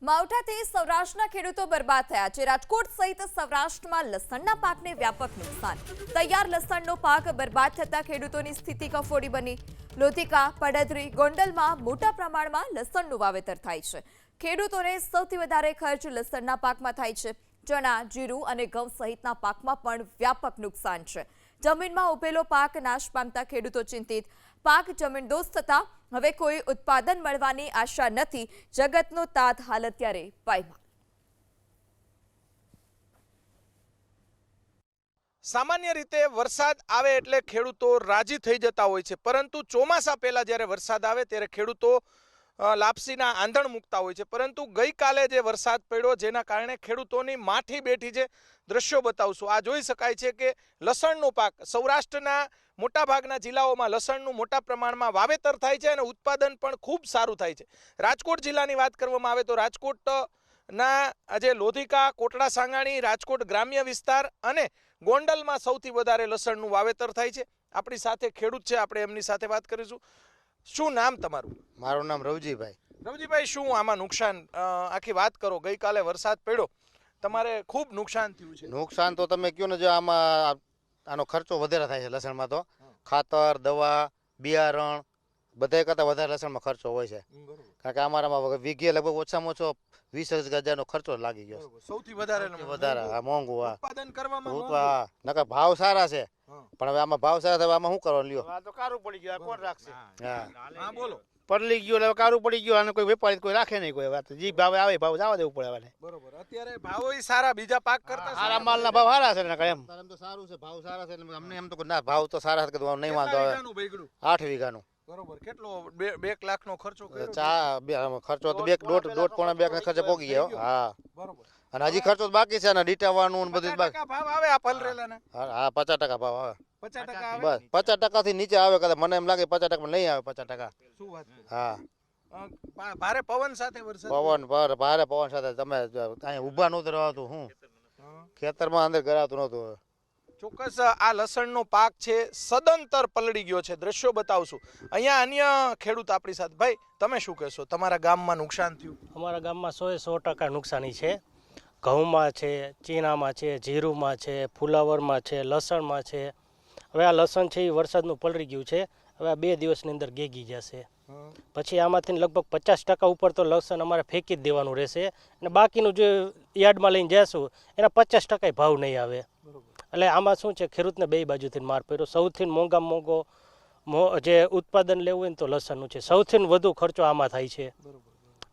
માવઠાથી સૌરાષ્ટ્રના ખેડૂતો બરબાદ થયા છે। રાજકોટ સહિત સૌરાષ્ટ્રમાં લસણના પાકને વ્યાપક નુકસાન। તૈયાર લસણનો પાક બરબાદ થતા ખેડૂતોની સ્થિતિ કફોડી બની। લોધિકા, પડધરી, ગોંડલમાં મોટા પ્રમાણમાં લસણનું વાવેતર થાય છે। ખેડૂતોને સૌથી વધારે ખર્ચ લસણના પાકમાં થાય છે। ચણા, જીરું અને ઘઉં સહિતના પાકમાં પણ વ્યાપક નુકસાન છે। જમીનમાં ઉભેલો પાક નાશ પામતા ખેડૂતો ચિંતિત। પાક જમીનદોસ્ત થતા હવે કોઈ ઉત્પાદન મળવાની આશા નથી। જગતનો તાત હાલ અત્યારે પાયમાલ। સામાન્ય રીતે વરસાદ આવે એટલે ખેડૂતો રાજી થઈ જતા હોય છે, પરંતુ ચોમાસા પહેલા જ્યારે વરસાદ આવે ત્યારે ખેડૂતો લાપસીના આંધણ મૂકતા હોય છે। પરંતુ ગઈકાલે જે વરસાદ પડ્યો જેના કારણે ખેડૂતોની માઠી બેઠી છે। દ્રશ્યો બતાવશું। આ જોઈ શકાય છે કે લસણનો પાક સૌરાષ્ટ્રના મોટાભાગના જિલ્લાઓમાં લસણનું મોટા પ્રમાણમાં વાવેતર થાય છે અને ઉત્પાદન પણ ખૂબ સારું થાય છે। રાજકોટ જિલ્લાની વાત કરવામાં આવે તો રાજકોટના આજે લોધિકા, કોટડા સાંગાણી, રાજકોટ ગ્રામ્ય વિસ્તાર અને ગોંડલમાં સૌથી વધારે લસણનું વાવેતર થાય છે। આપણી સાથે ખેડૂત છે, આપણે એમની સાથે વાત કરીશું। શું નામ તમારું? મારું નામ રવજીભાઈ। રવજીભાઈ, શું આમાં નુકસાન આખી વાત કરો। ગઈકાલે વરસાદ પડ્યો, તમારે ખૂબ નુકસાન થયું છે। નુકસાન તો તમે કહો ને, જો આમાં આનો ખર્ચો વધારે થાય છે લસણમાં। તો ખાતર, દવા, બિયારણ બધા કરતાં વધારે લસણમાં ખર્ચો હોય છે, કારણ કે અમારામાં વીઘે લગભગ ઓછામાં ઓછો 20,000નો ખર્ચો લાગી ગયો। સૌથી વધારે આ મોંઘું। ઉત્પાદન કરવામાં નકર ભાવ સારા છે, પણ હવે આમાં ભાવ સારા થાય આમાં શું કરવાનું લ્યો? આ તો કારું પડી ગયું, કોણ રાખશે? હા બોલો। પડલી ગયું એટલે કારું પડી ગયું, અને કોઈ વેપારી કોઈ રાખે નહીં। કોઈ વાત જી ભાવે આવે ભાવ જવા દેવું પડે હવે। બરોબર, અત્યારે ભાવ સારા બીજા પાક કરતા સારા માલના ભાવ સારા છે ને એમ તો સારું છે, ભાવ સારા છે અમને એમ તો ના ભાવ તો સારા છે, નહીં વાંધો આવે। 8 વીઘાનું। બરોબર, કેટલો 2 લાખનો ખર્ચો કર્યો? ખર્ચો તો 1.5 ખર્ચે પોગી ગયો। હા બરોબર, અને હજી ખર્ચો તો બાકી છે ને, ડીટાવાનું ને બધું બાકી। ભાવ આવે આ પલરેલાના? હા 50% ભાવ આવે। 50% આવે? બસ 50% થી નીચે આવે, કદાચ મને એમ લાગે 50% નહીં આવે। 50%। શું વાત? હા, ભારે પવન સાથે વરસાદ? ભારે પવન સાથે તમે અહીંયા ઊભા નહોતું રહેવાતું, હું ખેતરમાં અંદર ગરાતું નહોતું। ચોક્કસ આ લસણનો પાક છે સદંતર પલળી ગયો છે। દ્રશ્યો બતાવશું। અહીંયા અન્ય ખેડૂત આપણી સાથે। ભાઈ, તમે શું કહેશો? તમારા ગામમાં નુકસાન થયું? અમારા ગામમાં 100% નુકસાની છે। ઘઉંમાં છે, ચીણામાં છે, જીરુંમાં છે, ફુલાવરમાં છે, લસણમાં છે। હવે આ લસણ છે એ વરસાદનું પલળી ગયું છે। હવે આ 2 દિવસની અંદર ગેગી જશે। પછી આમાંથી લગભગ 50% ઉપર તો લસણ અમારે ફેંકી જ દેવાનું રહેશે, અને બાકીનું જે યાર્ડમાં લઈને જઈશું એના 50% ભાવ નહીં આવે। એટલે આમાં શું છે, ખેડૂતને બે બાજુથી માર પડ્યો। સૌથી મોંઘામાં મોંઘો જે ઉત્પાદન લેવું હોય ને તો લસણનું છે। સૌથી વધુ ખર્ચો આમાં થાય છે,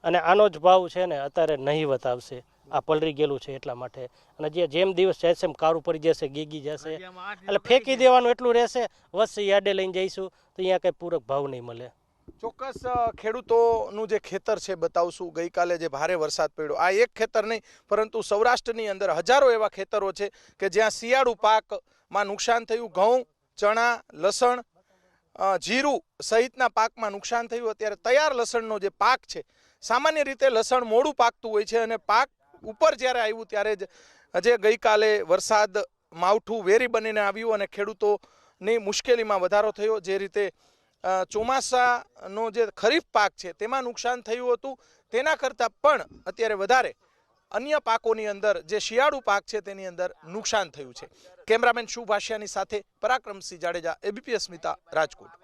અને આનો જ ભાવ છે ને અત્યારે નહીવત આવશે। આ પલળી ગયેલું છે એટલા માટે, અને જેમ દિવસ જશે એમ કારું પડી જશે, ગીગી જશે, એટલે ફેંકી દેવાનું એટલું રહેશે। વચ્ચે યાર્ડે લઈને જઈશું તો અહીંયા કંઈ પૂરક ભાવ નહીં મળે। ચોક્કસ ખેડૂતોનું જે ખેતર છે બતાવશું। ગઈકાલે જે ભારે વરસાદ પડ્યો, આ એક ખેતર નહીં પરંતુ સૌરાષ્ટ્રની અંદર હજારો એવા ખેતરો છે કે જ્યાં શિયાળુ પાકમાં નુકસાન થયું। ઘઉં, ચણા, લસણ, જીરું સહિતના પાકમાં નુકસાન થયું। અત્યારે તૈયાર લસણનો જે પાક છે, સામાન્ય રીતે લસણ મોડું પાકતું હોય છે, અને પાક ઉપર જ્યારે આવ્યું ત્યારે જ જે ગઈકાલે વરસાદ માવઠું વેરી બનીને આવ્યું અને ખેડૂતોની મુશ્કેલીમાં વધારો થયો। જે રીતે ચોમાસાનો જે ખરીફ પાક છે તેમાં નુકસાન થયું હતું, તેના કરતાં પણ અત્યારે વધારે અન્ય પાકોની અંદર જે શિયાળુ પાક છે તેની અંદર નુકસાન થયું છે। કેમેરામેન શુભાશિયાની સાથે પરાક્રમસિંહ જાડેજા, ABP અસ્મિતા, રાજકોટ।